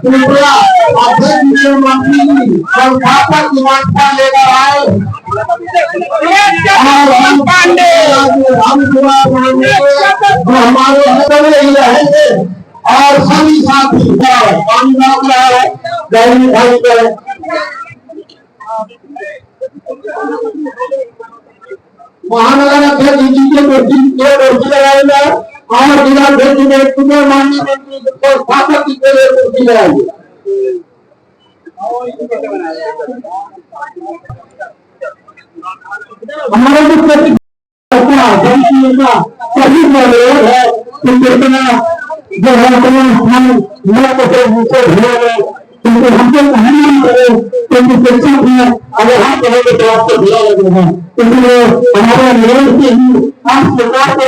त्रिपुरा अध्यक्ष मंत्री संस्थापक मान्यता लेकर आए और हम पांडे हम दुआ मांगे जो हमारे अंदर ही रहेंगे और सभी साथी गरीब भाई के महानगर अध्यक्ष जी के कुर्सी लगाएगा और जिला अध्यक्ष ने तुम्हें माननीय मंत्री को स्थापक के लिए कुर्सी लगाएगी। हमारे जो सभी लोग है जो है क्योंकि हमको कहना करे क्योंकि शिक्षक है अगर हम कहेंगे तो आपको दिया लगे हैं इसलिए हमारे नियम से ही हम सरकार के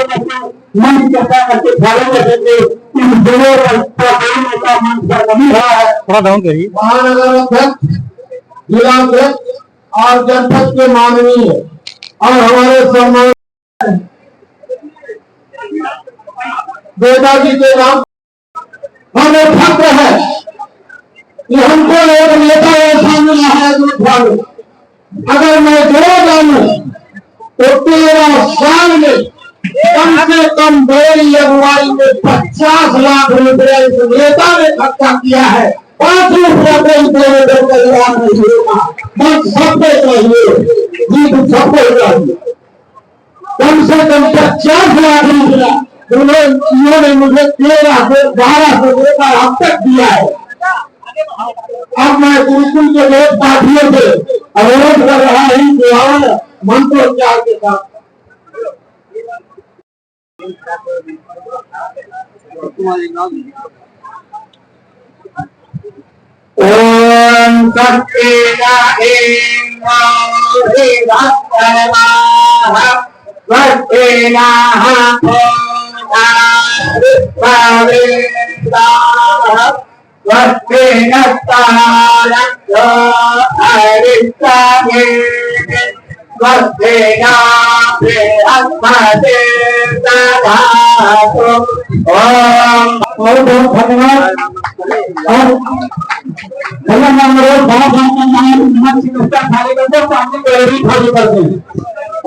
मन चर्चा करके फॉलो करेंगे कि दोनों का मन पर नहीं रहा है। थोड़ा डाउन करिए। महानगर अध्यक्ष जिला अध्यक्ष और जनपद के माननीय और हमारे सम्मान बेटा जी के नाम हमें फक्र है कि हमको एक नेता ऐसा मिला है जो अगर मैं जोड़ जानू तो 13 साल में कम से कम मेरी अगुवाई में 50 लाख रुपए इस नेता ने खर्चा किया है। 5 रुपये तैयार नहीं होगा बस सबको चाहिए जी सबको चाहिए कम से कम 50 लाख रुपया उन्होंने मुझे 13 से 12 से लेकर अब तक दिया है। अब मैं गुरुकुल के लोग साथियों से अनुरोध कर रहा हूँ कि मंत्रोच्चार के साथ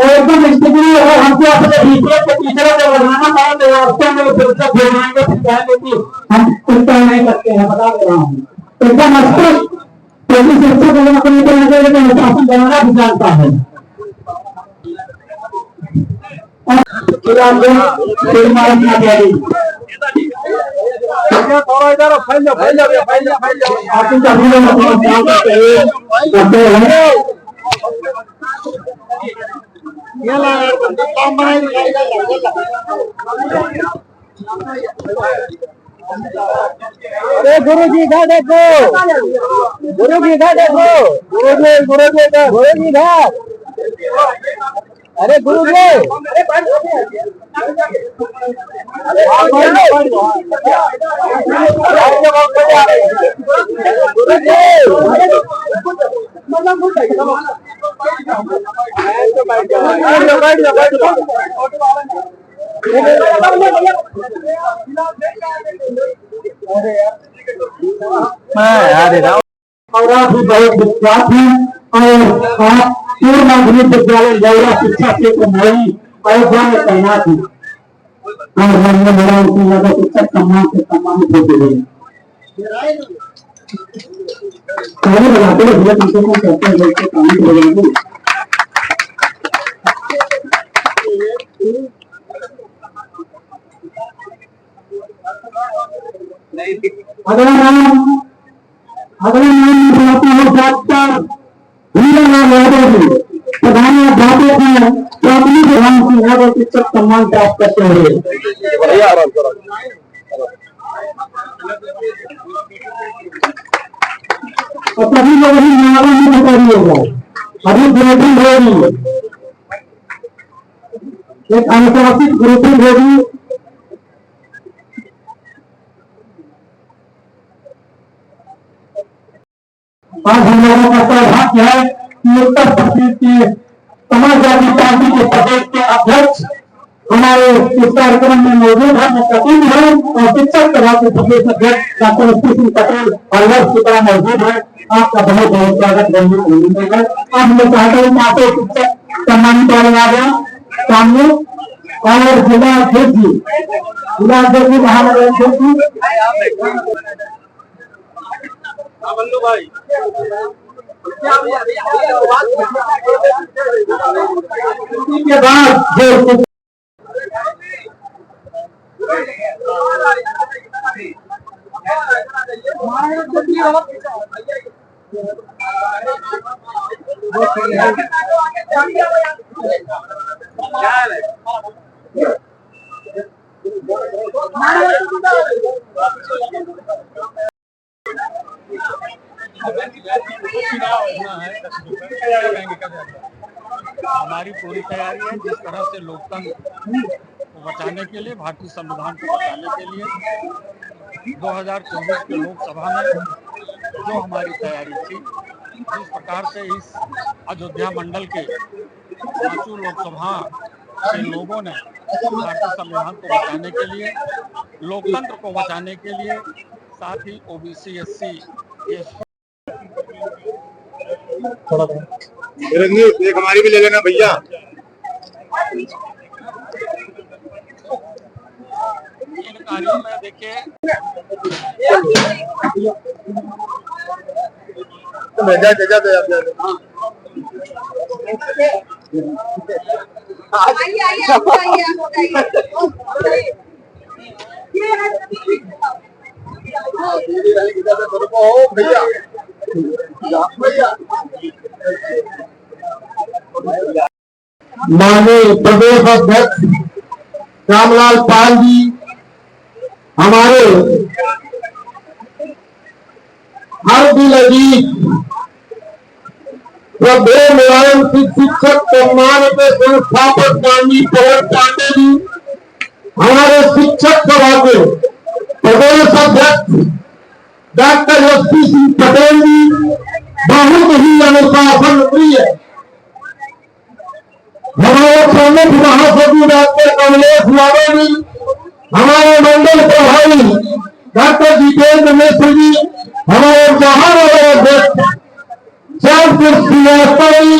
ओम एकदम स्थिति हमको अपने भीतर के तीसरे को बनाना पड़ा तो वास्तव में फिर से घुमाएंगे फिर कहेंगे कि हम चिंता नहीं करते हैं बता रहा हूँ एकदम स्पष्ट क्योंकि शिक्षक अगर अपने को लगे तो अनुशासन बनाना भी जानता है। थोड़ा इधर फैल अरे गुरु जी इधर देखो गुरु जी इधर देखो गुरु जी इधर अरे गुरु जी और आप भी बहुत विश्वास है और आप पूर्व माध्यमिक विद्यालय जौरा शिक्षा क्षेत्र में अयोध्या में तैनात है और हमने बड़ा उनकी ज्यादा शिक्षक सम्मान से सम्मानित होते हुए बनाते हुए भैया टीचर को कहते हैं शामिल हो जाएंगे। अगला नाम बुलाते हैं डॉक्टर हीरालाल यादव जी प्रधान अध्यापक हैं प्राथमिक प्रधान सिंह शिक्षक सम्मान प्राप्त करते हुए और सभी लोग ही नारा में बता होगा अभी ग्रेडिंग होगी एक अनुशासित ग्रुपिंग होगी आज हम लोगों का सौभाग्य है कि उत्तर प्रदेश के समाजवादी पार्टी के प्रदेश के अध्यक्ष हमारे इस कार्यक्रम में मौजूद है। मैं कपिल हूँ और शिक्षक सभा के प्रदेश अध्यक्ष doctor S P Singh Patel और वर्ष की तरह मौजूद है। आपका बहुत बहुत स्वागत है। अब मैं चाहता हूँ माता शिक्षक सम्मानित होने वाले सामने और जिला अध्यक्ष जी महाराज भाई के बाद जो हमारी पूरी तैयारी है। जिस तरह से लोकतंत्र को बचाने के लिए, भारतीय संविधान को बचाने के लिए 2024 के लोकसभा में जो हमारी तैयारी थी, जिस प्रकार से इस अयोध्या मंडल के 5 लोकसभा के लोगों ने भारतीय संविधान को बचाने के लिए, लोकतंत्र को बचाने के लिए, साथ ही ओबीसी एससी एक हमारी भी ले लेना भैया। इन कार्यों में देखिए माननीय प्रदेश अध्यक्ष रामलाल पाल जी, हमारे हर दिल अजीज मुलायम शिक्षक सम्मान के संस्थापक माननीय पवन पांडे जी, हमारे शिक्षक सभा के प्रदेश अध्यक्ष doctor S P Singh Patel ji, बहुत ही अनुशासन प्रिय हमारे प्रमुख महासचिव डॉक्टर कमलेश यादव जी, हमारे मंडल प्रभारी डॉक्टर जितेंद्र मिश्र जी, हमारे महानगर अध्यक्ष श्रीवास्तव जी,